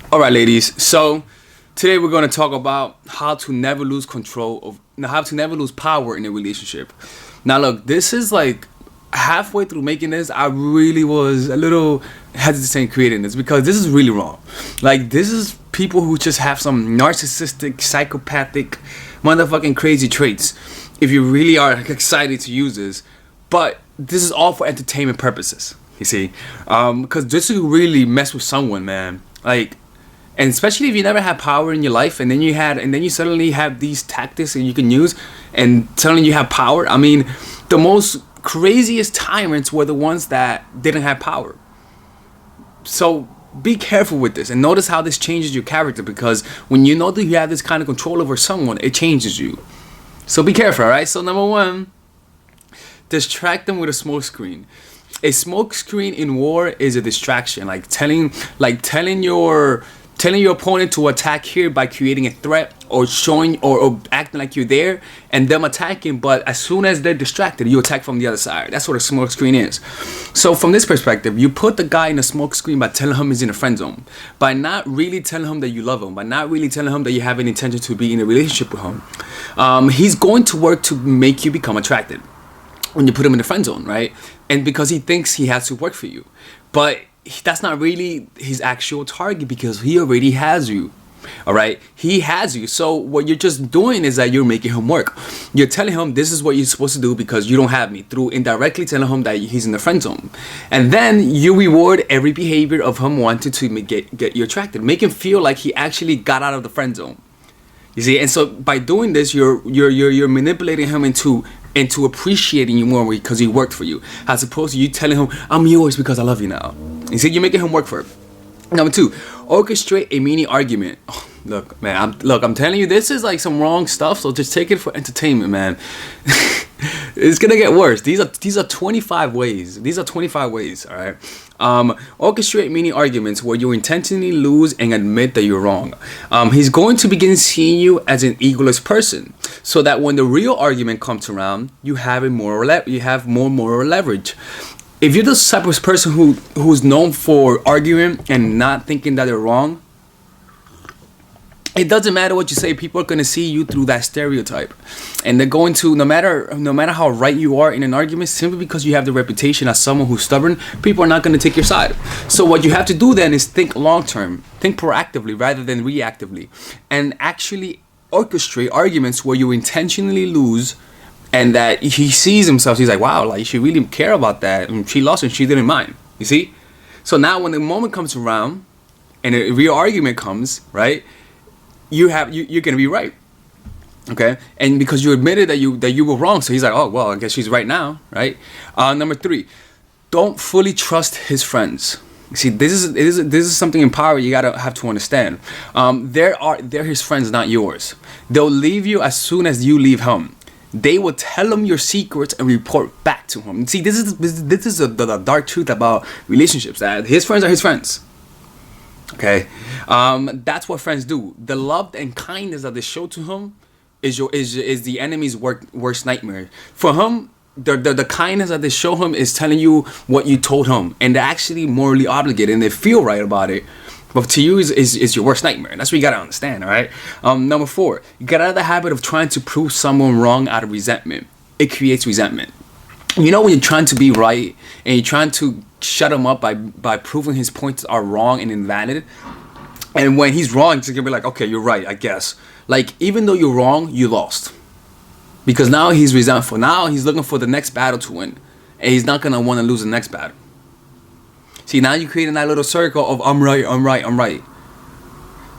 All right, ladies. So today we're going to talk about how to never lose control of, how to never lose power in a relationship. Now, look, this is like halfway through making this, I really was a little hesitant creating this because this is really wrong. Like, this is people who just have some narcissistic, psychopathic, motherfucking crazy traits. If you really are excited to use this, but this is all for entertainment purposes. You see, because this will really mess with someone, man. Like, and especially if you never had power in your life, and then you suddenly have these tactics that you can use, and suddenly you have power. I mean, the most craziest tyrants were the ones that didn't have power. So be careful with this, and notice how this changes your character, because when you know that you have this kind of control over someone, it changes you. So be careful, all right? So number one, distract them with a smoke screen. A smoke screen in war is a distraction, like telling your opponent to attack here by creating a threat or showing or acting like you're there and them attacking, but as soon as they're distracted, you attack from the other side. That's what a smoke screen is. So from this perspective, you put the guy in a smoke screen by telling him he's in a friend zone, by not really telling him that you love him, by not really telling him that you have an intention to be in a relationship with him. He's going to work to make you become attracted when you put him in the friend zone, right? And because he thinks he has to work for you, but that's not really his actual target, because he already has you. All right, he has you. So what you're just doing is that you're making him work. You're telling him this is what you're supposed to do because you don't have me, through indirectly telling him that he's in the friend zone. And then you reward every behavior of him wanting to get you attracted, make him feel like he actually got out of the friend zone. You see, and so by doing this, you're manipulating him into appreciating you more because he worked for you, as opposed to you telling him, I'm yours because I love you now. You see, you're making him work for it. Number two, orchestrate a mini argument. Oh, look, man, I'm telling you, this is like some wrong stuff, so just take it for entertainment, man. It's gonna get worse. These are 25 ways. These are 25 ways, all right? Orchestrate mini arguments where you intentionally lose and admit that you're wrong. He's going to begin seeing you as an egoless person, so that when the real argument comes around, you have more moral leverage. If you're the type of person who's known for arguing and not thinking that they're wrong, it doesn't matter what you say. People are going to see you through that stereotype, and they're going to, no matter how right you are in an argument, simply because you have the reputation as someone who's stubborn, people are not going to take your side. So what you have to do then is think long term, think proactively rather than reactively, and actually orchestrate arguments where you intentionally lose, and that he sees himself, he's like, wow, like, she really care about that, and she lost and she didn't mind. You see? So now when the moment comes around and a real argument comes, right, you're gonna be right. Okay? And because you admitted that you were wrong, so he's like, oh well, I guess she's right now, right? Number three, don't fully trust his friends. See, this is something in power you gotta have to understand. They're his friends, not yours. They'll leave you as soon as you leave him. They will tell him your secrets and report back to him. See, this is the dark truth about relationships, that his friends are his friends. Okay, that's what friends do. The love and kindness that they show to him is the enemy's worst nightmare. For him, the kindness that they show him is telling you what you told him, and they're actually morally obligated and they feel right about it. But to you is your worst nightmare. That's what you gotta understand, all right? Number four, you get out of the habit of trying to prove someone wrong out of resentment. It creates resentment. You know, when you're trying to be right and you're trying to shut him up by proving his points are wrong and invalid, and when he's wrong, it's gonna be like, okay, you're right, I guess. Like, even though you're wrong, you lost, because now he's resentful. Now he's looking for the next battle to win, and he's not gonna want to lose the next battle. See, now you're creating that little circle of I'm right.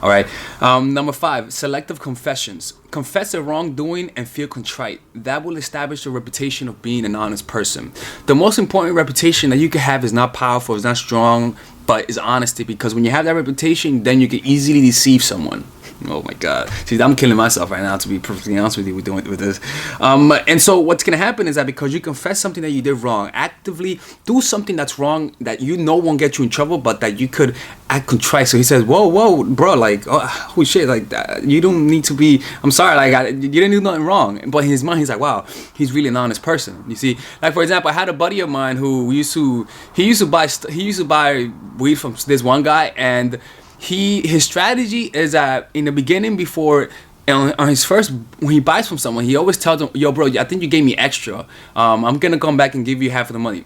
All right. Number five, selective confessions. Confess a wrongdoing and feel contrite. That will establish a reputation of being an honest person. The most important reputation that you can have is not powerful, it's not strong, but is honesty. Because when you have that reputation, then you can easily deceive someone. Oh my God. See, I'm killing myself right now, to be perfectly honest with you, with this. And so what's going to happen is that because you confess something that you did wrong, actively do something that's wrong that you know won't get you in trouble, but that you could act contrite. So he says, whoa, bro, like, oh, holy shit, like, you don't need to be, I'm sorry, like, you didn't do nothing wrong. But in his mind, he's like, wow, he's really an honest person. You see, like, for example, I had a buddy of mine who he used to buy weed from this one guy, and his strategy is that in the beginning, before on his first, when he buys from someone, he always tells them, yo bro, I think you gave me extra, I'm gonna come back and give you half of the money.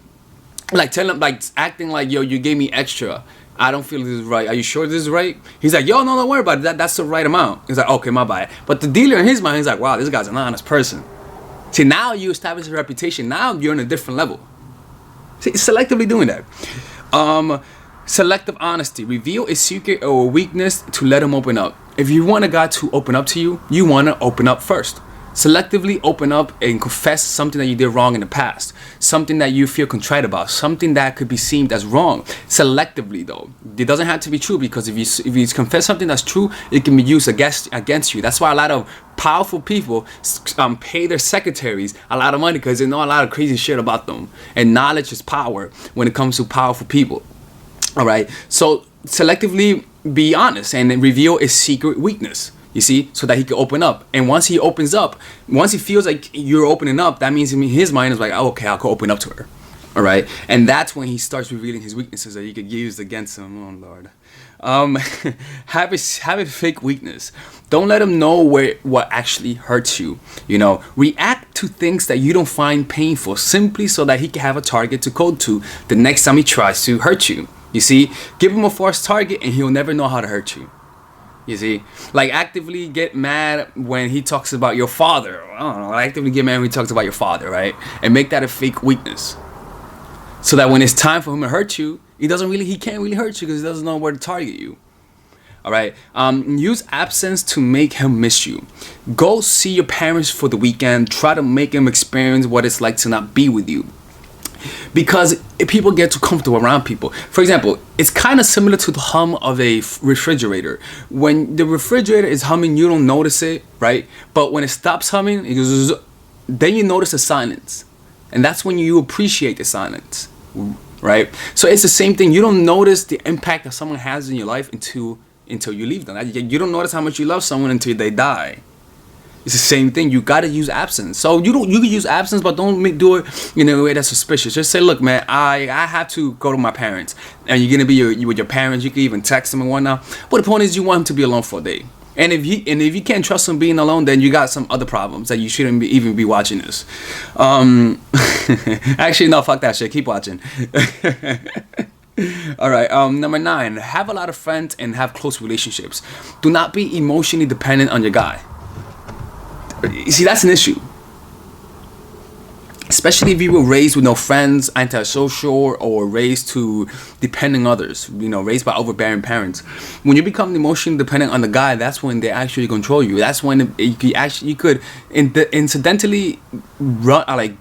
Like tell him, like acting like, yo, you gave me extra, I don't feel this is right, are you sure this is right? He's like, yo, no, don't worry about it, that's the right amount. He's like, okay, my bad. But the dealer in his mind, he's like, wow, this guy's an honest person. See, now you establish a reputation, now you're on a different level. See, selectively doing that. Selective honesty. Reveal a secret or a weakness to let him open up. If you want a guy to open up to you, you want to open up first. Selectively open up and confess something that you did wrong in the past, something that you feel contrite about, something that could be seen as wrong. Selectively though, it doesn't have to be true, because if you confess something that's true, it can be used against you. That's why a lot of powerful people pay their secretaries a lot of money, because they know a lot of crazy shit about them. And knowledge is power when it comes to powerful people. All right, so selectively be honest and reveal a secret weakness. You see, so that he can open up. And once he opens up, once he feels like you're opening up, that means in his mind is like, oh, okay, I'll go open up to her. All right. And that's when he starts revealing his weaknesses that you could use against him. Oh, Lord. Have a fake weakness. Don't let him know what actually hurts you. You know, react to things that you don't find painful, simply so that he can have a target to code to the next time he tries to hurt you. You see, give him a false target and he'll never know how to hurt you. You see, like actively get mad when he talks about your father. I don't know, actively get mad when he talks about your father, right? And make that a fake weakness, so that when it's time for him to hurt you, he can't really hurt you because he doesn't know where to target you. All right. Use absence to make him miss you. Go see your parents for the weekend. Try to make him experience what it's like to not be with you. Because people get too comfortable around people. For example, it's kind of similar to the hum of a refrigerator. When the refrigerator is humming, you don't notice it, right? But when it stops humming, it goes, then you notice the silence. And that's when you appreciate the silence, right? So it's the same thing. You don't notice the impact that someone has in your life until you leave them. You don't notice how much you love someone until they die. It's the same thing. You gotta use absence. So you can use absence, but don't do it in a way that's suspicious. Just say, look, man, I have to go to my parents, and you're gonna be with your parents. You can even text them and whatnot. But the point is, you want him to be alone for a day. And if you can't trust him being alone, then you got some other problems that you shouldn't even be watching this. Actually, no, fuck that shit. Keep watching. All right. Number 9. Have a lot of friends and have close relationships. Do not be emotionally dependent on your guy. You see, that's an issue. Especially if you were raised with no friends, antisocial, or raised to depending others, raised by overbearing parents. When you become emotionally dependent on the guy, that's when they actually control you. That's when you could incidentally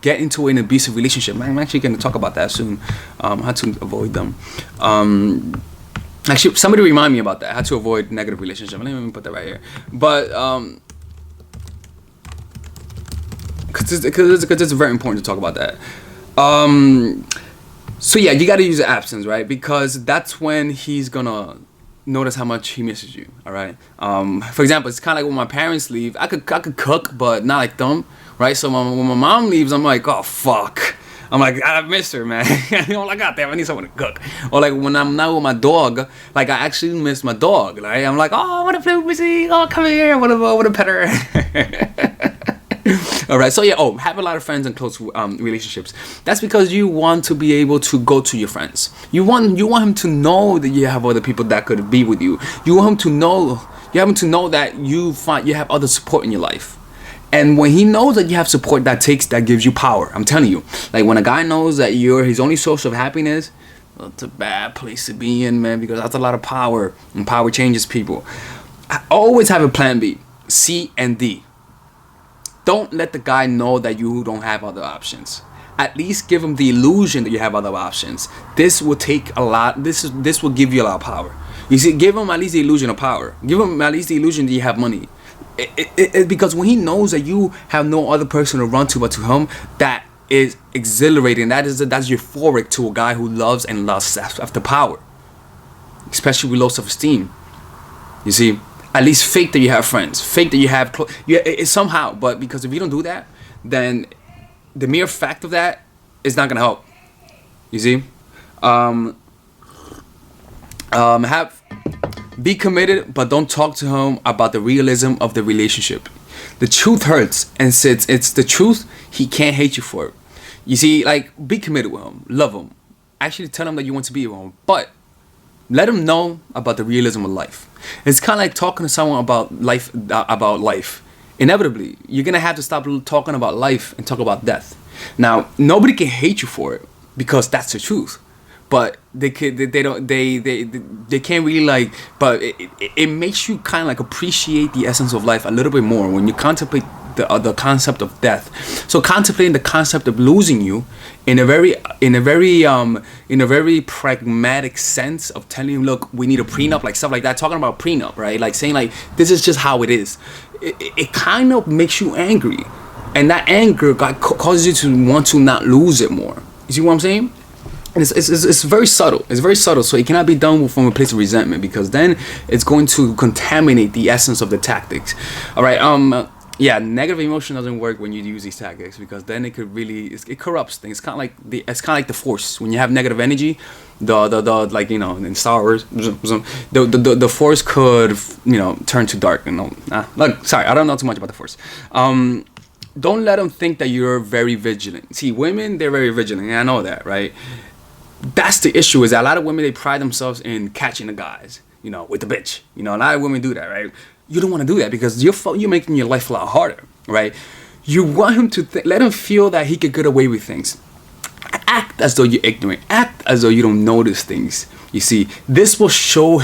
get into an abusive relationship. I'm actually going to talk about that soon. How to avoid them. Actually, somebody remind me about that. How to avoid negative relationship. Let me put that right here. But because it's very important to talk about that. So yeah, you got to use the absence, right? Because that's when he's gonna notice how much he misses you. All right. For example, it's kind of like when my parents leave. I could cook, but not like them, right? So when my mom leaves, I'm like, oh fuck. I'm like, I miss her, man. Like, God damn, I need someone to cook. Or like when I'm not with my dog, like I actually miss my dog. Right? I'm like, oh, I want to play with Missy. Oh, come here. I want to pet her. All right, so yeah, have a lot of friends and close relationships. That's because you want to be able to go to your friends. You want him to know that you have other people that could be with you. You want him to know that you have other support in your life. And when he knows that you have support, that gives you power. I'm telling you, like when a guy knows that you're his only source of happiness, well, it's a bad place to be in, man, because that's a lot of power, and power changes people. I always have a plan B, C, and D. Don't let the guy know that you don't have other options. At least give him the illusion that you have other options. This will take a lot. This will give you a lot of power. You see, give him at least the illusion of power. Give him at least the illusion that you have money. Because when he knows that you have no other person to run to but to him, that is exhilarating. That's euphoric to a guy who loves and lusts after power, especially with low self-esteem. You see. At least fake that you have friends. Fake that you have somehow. But because if you don't do that, then the mere fact of that is not gonna help. You see, have Be committed, but don't talk to him about the realism of the relationship. The truth hurts, and since it's the truth, he can't hate you for it. You see, like, be committed with him, love him, actually tell him that you want to be with him, but let him know about the realism of life. It's kind of like talking to someone about life. Inevitably, you're gonna have to stop talking about life and talk about death. Now, nobody can hate you for it because that's the truth. But they can't really like. But it makes you kind of like appreciate the essence of life a little bit more when you contemplate the concept of death. So contemplating the concept of losing you in a very pragmatic sense of telling you, look, we need a prenup, like stuff like that, talking about prenup, right? Like saying like this is just how it is. It kind of makes you angry, and that anger causes you to want to not lose it more. You see what I'm saying? And it's very subtle. It's very subtle, so it cannot be done from a place of resentment, because then it's going to contaminate the essence of the tactics. All right. Yeah, negative emotion doesn't work when you use these tactics, because then it could really it corrupts things. It's kind of like the Force. When you have negative energy, the like, you know, in Star Wars, the Force could, you know, turn to dark. You know, look, sorry, I don't know too much about the Force. Don't let them think that you're very vigilant. See, women, they're very vigilant, and I know that, right? That's the issue, is that a lot of women, they pride themselves in catching the guys, you know, with the bitch. You know, a lot of women do that, right? You don't want to do that, because you're making your life a lot harder, right? You want him to let him feel that he could get away with things. Act as though you're ignorant. Act as though you don't notice things. You see, this will show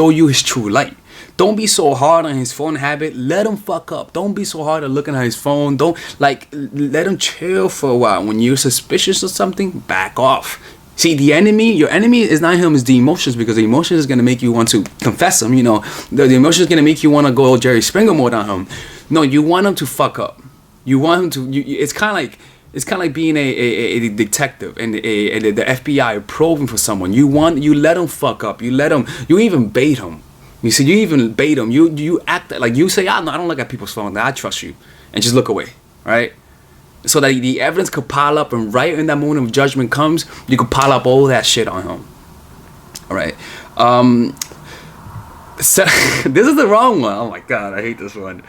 you his true light. Don't be so hard on his phone habit. Let him fuck up. Don't be so hard at looking at his phone. Don't, like, let him chill for a while. When you're suspicious of something, back off. See, your enemy is not him, it's the emotions, because the emotions is going to make you want to confess him, you know. The emotions is going to make you want to go Jerry Springer mode on him. No, you want him to fuck up. You want him to, it's kind of like being a detective and the FBI probing for someone. You let him fuck up. You even bait him. You see, you even bait him. You act like, you say, I don't look at people's phone. I trust you, and just look away, right? So that the evidence could pile up, and right in that moment of judgment comes, you could pile up all that shit on him. All right. So, this is the wrong one. Oh my god, I hate this one.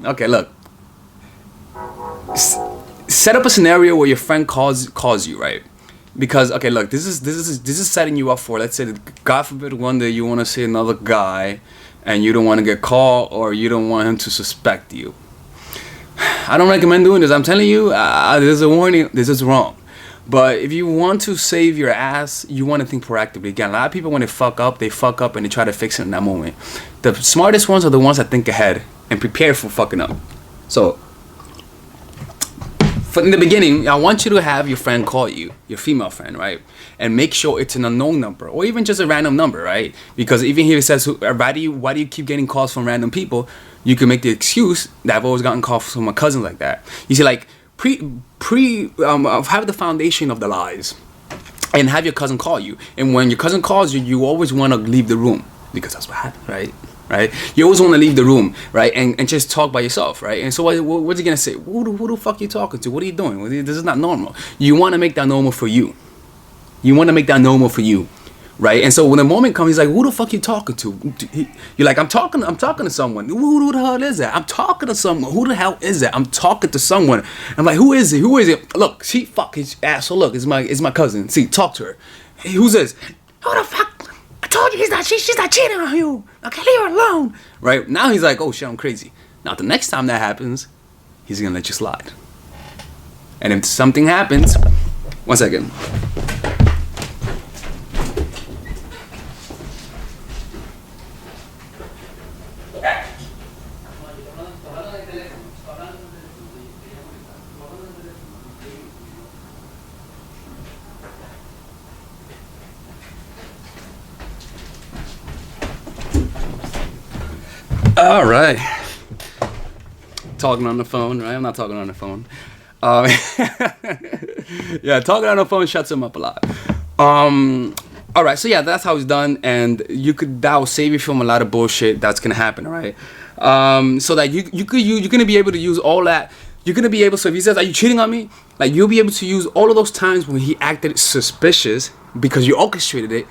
Okay, look. Set up a scenario where your friend calls you, right? Because, okay, look, this is setting you up for, let's say that, God forbid, one day you want to see another guy and you don't want to get caught, or you don't want him to suspect you. I don't recommend doing this. I'm telling you, there's a warning, this is wrong. But if you want to save your ass, you want to think proactively. Again, a lot of people, when they fuck up and they try to fix it in that moment. The smartest ones are the ones that think ahead and prepare for fucking up. So, in the beginning, I want you to have your friend call you, your female friend, right? And make sure it's an unknown number, or even just a random number, right? Because even here it says, why do you keep getting calls from random people? You can make the excuse that I've always gotten calls from my cousins like that. You see, like, have the foundation of the lies, and have your cousin call you. And when your cousin calls you, you always want to leave the room, because that's what happened, right? Right? You always want to leave the room, right? And just talk by yourself, right? And so what's he going to say? Who the fuck you talking to? What are you doing? This is not normal. You want to make that normal for you. Right? And so when the moment comes, he's like, who the fuck you talking to? You're like, I'm talking to someone. Who the hell is that? I'm talking to someone. Who the hell is that? I'm talking to someone. I'm like, who is it? Look, she fuck his ass. So look, it's my cousin. See, talk to her. Hey, who's this? Who the fuck? I told you she's not cheating on you. Okay, leave her alone. Right? Now he's like, oh shit, I'm crazy. Now the next time that happens, he's gonna let you slide. And if something happens, 1 second. All right. Talking on the phone, right? I'm not talking on the phone. Yeah, talking on the phone shuts him up a lot. All right, so yeah, that's how it's done, and that will save you from a lot of bullshit that's gonna happen, right? So that you're gonna be able to use all that. You're gonna be able. So if he says, "Are you cheating on me?" Like, you'll be able to use all of those times when he acted suspicious because you orchestrated it,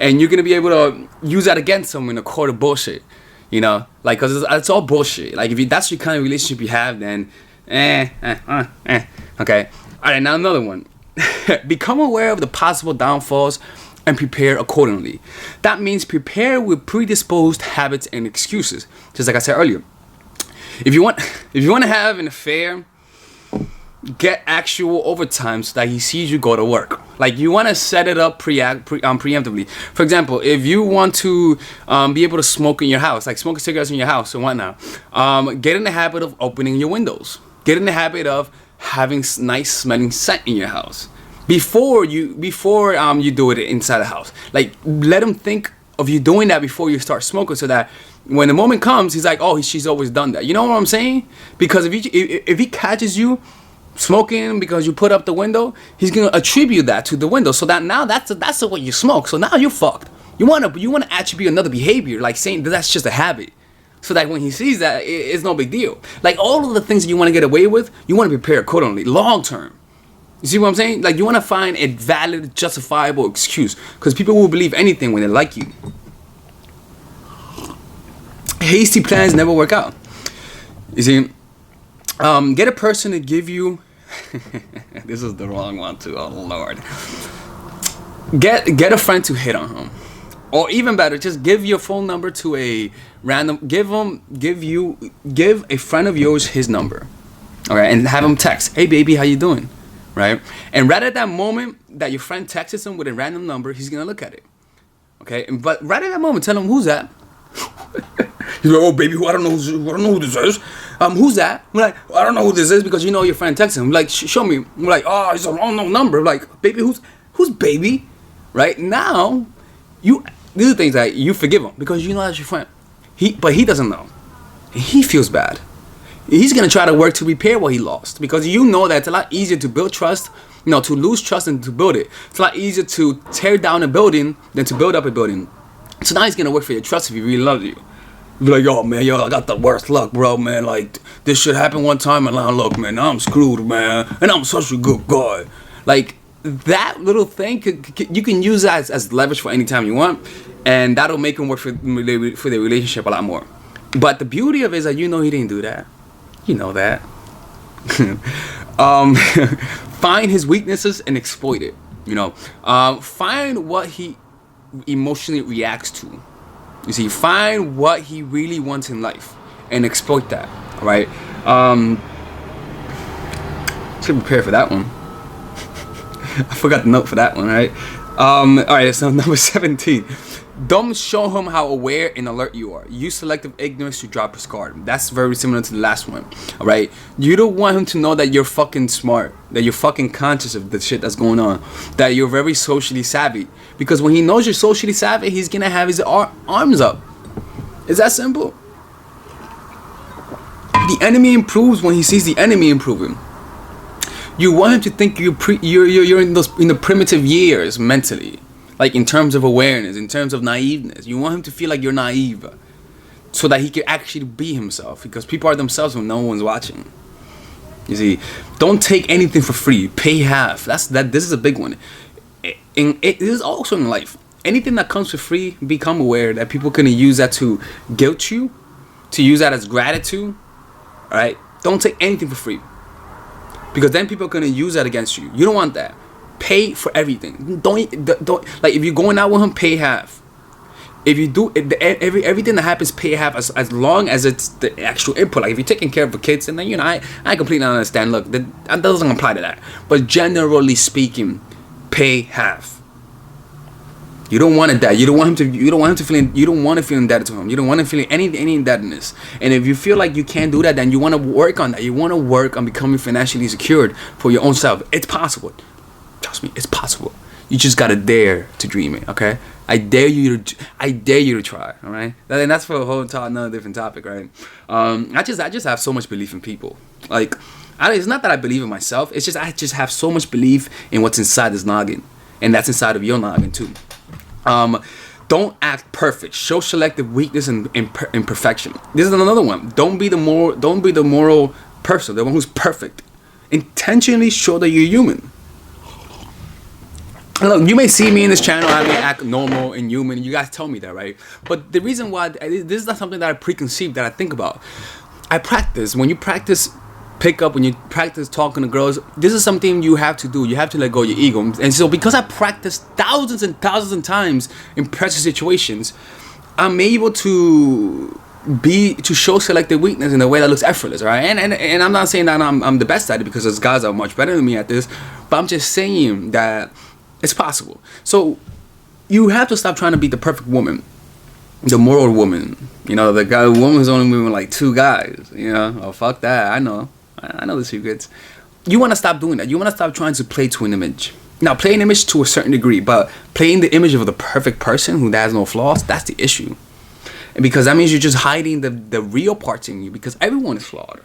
and you're gonna be able to use that against someone in a court of bullshit. You know, like, because it's all bullshit. Like, if that's your kind of relationship you have, then okay. All right, now another one. Become aware of the possible downfalls and prepare accordingly. That means prepare with predisposed habits and excuses. Just like I said earlier, if you want to have an affair, get actual overtime so that he sees you go to work. Like, you want to set it up preemptively. For example, if you want to be able to smoke in your house, like smoking cigarettes in your house and whatnot, get in the habit of opening your windows. Get in the habit of having nice smelling scent in your house before you do it inside the house. Like, let him think of you doing that before you start smoking, so that when the moment comes, he's like, oh, she's always done that. You know what I'm saying? Because if he catches you smoking because you put up the window, he's gonna attribute that to the window. So that now that's the way you smoke. So now you're fucked. You wanna attribute another behavior, like saying that that's just a habit, so that when he sees that, it's no big deal. Like, all of the things that you want to get away with, you want to prepare accordingly, long term. You see what I'm saying? Like, you want to find a valid, justifiable excuse, because people will believe anything when they like you. Hasty plans never work out. You see, get a person to give you. This is the wrong one too. Oh Lord. Get a friend to hit on him. Or even better, just give your phone number to a random. Give a friend of yours his number, all right, and have him text, "Hey baby, how you doing?" Right, and right at that moment that your friend texts him with a random number, he's gonna look at it, okay. But right at that moment, tell him, "Who's that?" He's like, "Oh baby, I don't know who this is. Who's that?" I'm like, "I don't know who this is," because you know your friend texts him. I'm like, "Show me." I'm like, "Oh, it's a wrong number." I'm like, "Baby, who's baby?" Right now, these are things that you forgive him because you know that's your friend. But he doesn't know. He feels bad. He's gonna try to work to repair what he lost, because you know that it's a lot easier to build trust, to lose trust than to build it. It's a lot easier to tear down a building than to build up a building. So now he's gonna work for your trust if he really loves you. He'll be like, "Yo, man, I got the worst luck, bro, man. Like, this shit happened one time, and now look, man, I'm screwed, man, and I'm such a good guy." Like, that little thing, you can use that as leverage for any time you want, and that'll make him work for the relationship a lot more. But the beauty of it is that you know he didn't do that. You know that. Find his weaknesses and exploit it. Find what he emotionally reacts to. You see, find what he really wants in life and exploit that. All right. Should prepare for that one. I forgot the note for that one, right? All right, so number 17. Don't show him how aware and alert you are. Use selective ignorance to drop his guard. That's very similar to the last one, all right? You don't want him to know that you're fucking smart, that you're fucking conscious of the shit that's going on, that you're very socially savvy. Because when he knows you're socially savvy, he's gonna have his arms up. It's that simple. The enemy improves when he sees the enemy improving. You want him to think you're in the primitive years mentally, like in terms of awareness, in terms of naiveness. You want him to feel like you're naive, so that he can actually be himself. Because people are themselves when no one's watching. You see, don't take anything for free. Pay half. This is a big one. This is also in life. Anything that comes for free, become aware that people can use that to guilt you, to use that as gratitude. All right, don't take anything for free. Because then people are gonna use that against you. You don't want that. Pay for everything. Don't like, if you're going out with him, pay half. If you do everything that happens, pay half as long as it's the actual input. Like if you're taking care of the kids, and then I completely understand. Look, that doesn't apply to that. But generally speaking, pay half. You don't want that. You don't want him to. You don't want to feel indebted to him. You don't want him feeling any indebtedness. And if you feel like you can't do that, then you want to work on that. You want to work on becoming financially secured for your own self. It's possible. Trust me, it's possible. You just gotta dare to dream it. Okay, I dare you to try. All right, and that's for a whole another different topic, right? I just have so much belief in people. Like, it's not that I believe in myself. It's just I just have so much belief in what's inside this noggin, and that's inside of your noggin too. Don't act perfect. Show selective weakness and imperfection. This is another one. Don't be the moral person, the one who's perfect. Intentionally show that you're human. Look, you may see me in this channel, I may act normal and human. You guys tell me that, right? But the reason why this is not something that I preconceive, that I think about. I practice. When you practice pickup, when you practice talking to girls, this is something you have to do. You have to let go of your ego. And so because I practice thousands and thousands of times in pressure situations, I'm able to show selective weakness in a way that looks effortless, right? And I'm not saying that I'm the best at it, because those guys are much better than me at this, but I'm just saying that it's possible. So you have to stop trying to be the perfect woman, the moral woman. You know, the woman who's only moving like 2 guys. You know, oh fuck that. I know the secrets. You want to stop doing that. You want to stop trying to play to an image. Now, play an image to a certain degree, but playing the image of the perfect person who has no flaws, that's the issue. And because that means you're just hiding the real parts in you, because everyone is flawed.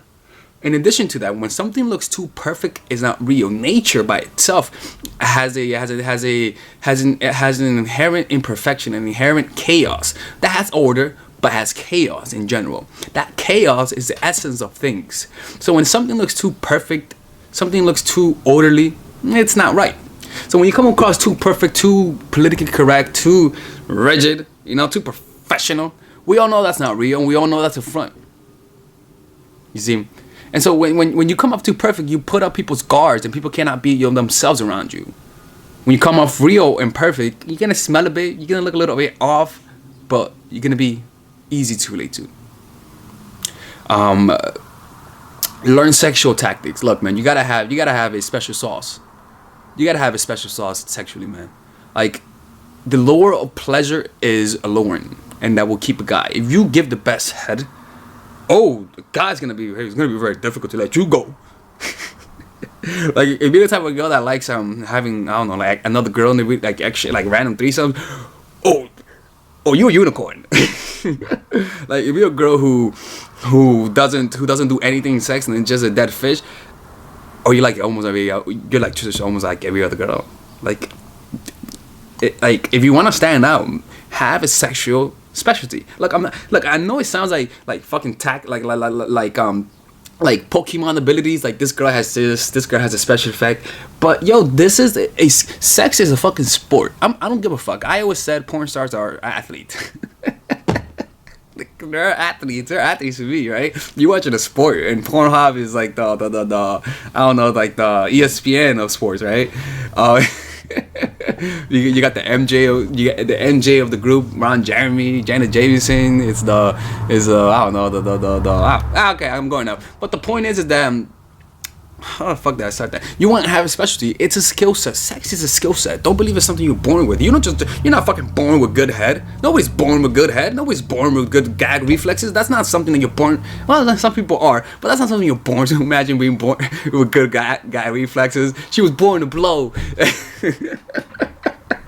In addition to that, when something looks too perfect, it's not real. Nature by itself has an inherent imperfection, an inherent chaos that has order, but has chaos in general. That chaos is the essence of things. So when something looks too perfect, something looks too orderly, it's not right. So when you come across too perfect, too politically correct, too rigid, too professional, we all know that's not real, and we all know that's a front. You see? And so when you come up too perfect, you put up people's guards, and people cannot be themselves around you. When you come off real and perfect, you're going to smell a bit, you're going to look a little bit off, but you're going to be easy to relate to. Learn sexual tactics. Look, man, you gotta have a special sauce. You gotta have a special sauce sexually, man. Like, the lure of pleasure is alluring, and that will keep a guy. If you give the best head, the guy's gonna be very difficult to let you go. Like, if you're the type of girl that likes having, I don't know, like another girl in the week, like actually like random threesomes, you're a unicorn. Like, if you're a girl who doesn't do anything in sex and then just a dead fish, or you're like just almost like every other girl. Like, if you want to stand out, have a sexual specialty. I know it sounds like fucking like Pokemon abilities, like this girl has this girl has a special effect, but sex is a fucking sport. I don't give a fuck. I always said porn stars are athletes. They're athletes to me, right? You watching a sport, and Pornhub is like the I don't know, like the ESPN of sports, right? You got the MJ of the group, Ron Jeremy, Janet Jameson. I don't know okay, I'm going up. But the point is that how the fuck did I start that? You want to have a specialty. It's a skill set. Sex is a skill set. Don't believe it's something you're born with. You're not fucking born with good head. Nobody's born with good head. Nobody's born with good gag reflexes. That's not something that you're born. Well, some people are, but that's not something you're born to. Imagine being born with good gag reflexes. She was born to blow.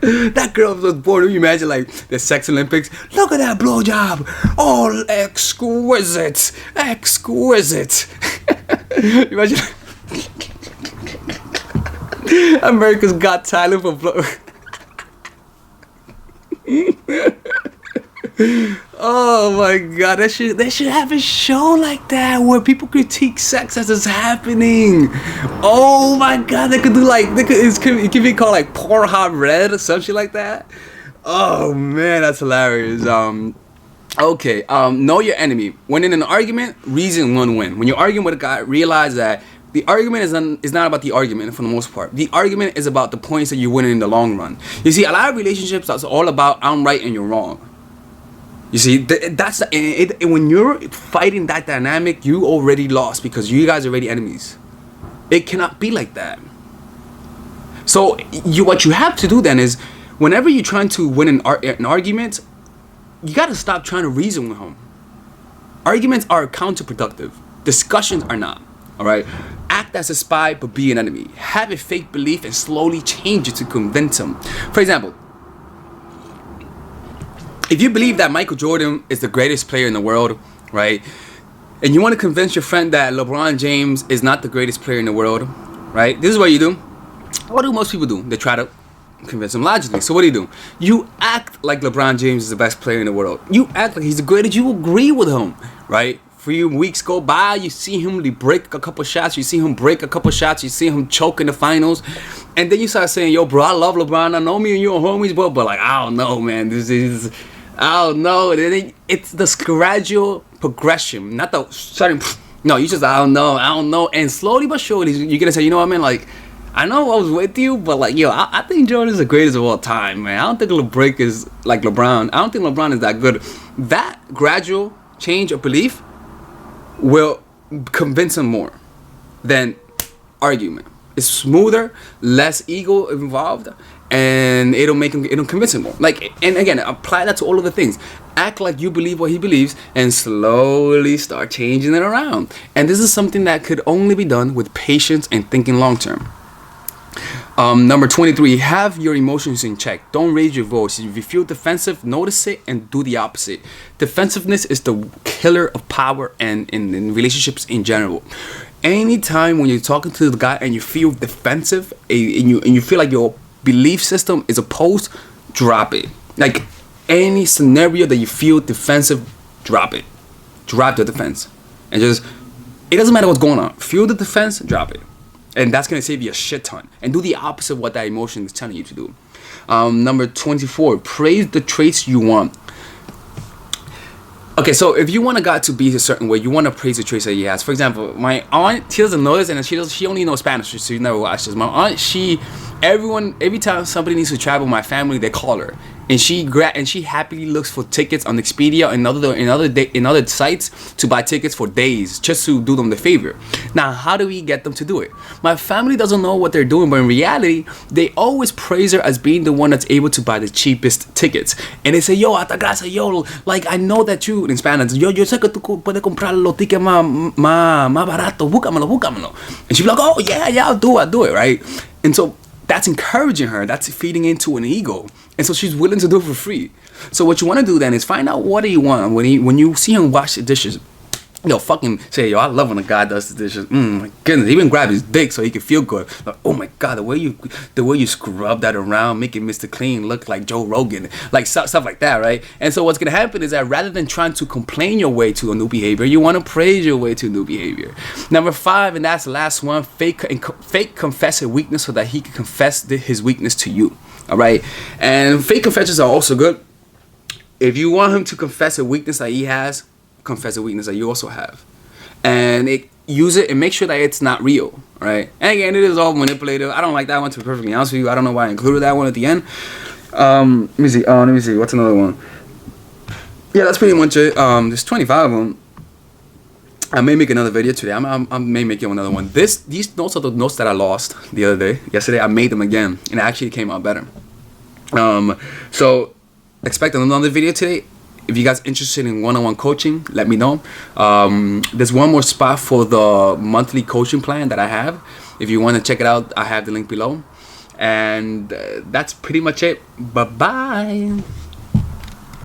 That girl was born. You imagine like the sex Olympics. Look at that blowjob. Oh, exquisite. Imagine. America's Got Talent for blow. Oh my god, they should have a show like that where people critique sex as it's happening. Oh my god, it could be called like Pornhub Red or something like that. Oh man, that's hilarious. Okay, know your enemy. When in an argument, reason won't win. When you're arguing with a guy, realize that the argument is not about the argument for the most part. The argument is about the points that you win in the long run. You see, a lot of relationships, that's all about I'm right and you're wrong. You see, when you're fighting that dynamic, you already lost because you guys are already enemies. It cannot be like that. So what you have to do then is, whenever you're trying to win an argument, you got to stop trying to reason with him. Arguments are counterproductive. Discussions are not. All right? Act as a spy, but be an enemy. Have a fake belief and slowly change it to convince him. For example, if you believe that Michael Jordan is the greatest player in the world, right? And you want to convince your friend that LeBron James is not the greatest player in the world, right? This is what you do. What do most people do? They try to convince him logically. So what do? You act like LeBron James is the best player in the world. You act like he's the greatest. You agree with him, right? few weeks go by, you see him break a couple shots, you see him break a couple shots, you see him choke in the finals, and then you start saying, yo, bro, I love LeBron, I know me and you are homies, but like, I don't know, man, this is, I don't know. It's this gradual progression, not the starting. No, you just, I don't know, and slowly but surely, you're gonna say, you know what I mean, like, I know I was with you, but like, yo, I think Jordan is the greatest of all time, man. I don't think LeBron is like LeBron. I don't think LeBron is that good. That gradual change of belief will convince him more than argument. It's smoother, less ego involved, and it'll convince him more. Like, and again, apply that to all of the things. Act like you believe what he believes, and slowly start changing it around. And this is something that could only be done with patience and thinking long term. Number 23, have your emotions in check. Don't raise your voice. If you feel defensive, notice it and do the opposite. Defensiveness is the killer of power and in relationships in general. Anytime when you're talking to the guy and you feel defensive and you feel like your belief system is opposed, drop it. Like any scenario that you feel defensive, drop it. Drop the defense. And just, it doesn't matter what's going on. Feel the defense, drop it. And that's going to save you a shit ton. And do the opposite of what that emotion is telling you to do. Number 24, praise the traits you want. Okay, so if you want a guy to be a certain way, you want to praise the traits that he has. For example, my aunt, she doesn't know this, and she only knows Spanish, so she never watches. My aunt, every time somebody needs to travel, my family, they call her. And she happily looks for tickets on Expedia and other sites to buy tickets for days just to do them the favor. Now, how do we get them to do it? My family doesn't know what they're doing, but in reality, they always praise her as being the one that's able to buy the cheapest tickets. And they say, yo, Atagrasa, yo, like, I know that you, in Spanish, yo sé que tú puedes comprar los tickets más barato, búscamelo. And she'll be like, oh, yeah, I'll do it, right? And so that's encouraging her. That's feeding into an ego. And so she's willing to do it for free. So what you want to do then is find out what do you want. When you see him wash the dishes, fucking say, yo, I love when a guy does the dishes. My goodness, even grab his dick so he can feel good. Like, oh my God, the way you scrub that around, making Mr. Clean look like Joe Rogan, like stuff like that, right? And so what's gonna happen is that rather than trying to complain your way to a new behavior, you want to praise your way to a new behavior. Number 5, and that's the last one, fake confess a weakness so that he can confess his weakness to you. All right, and fake confessions are also good. If you want him to confess a weakness that he has, confess a weakness that you also have, and use it and make sure that it's not real, right? And again, it is all manipulative. I don't like that one, to be perfectly honest with you. I don't know why I included that one at the end. Let me see. What's another one? Yeah, that's pretty much it. There's 25 of them. I may make another video today. I may make another one. These notes are the notes that I lost the other day. Yesterday, I made them again, and it actually came out better. So expect another video today. If you guys are interested in one-on-one coaching, let me know. There's one more spot for the monthly coaching plan that I have. If you want to check it out, I have the link below. And that's pretty much it. Bye-bye.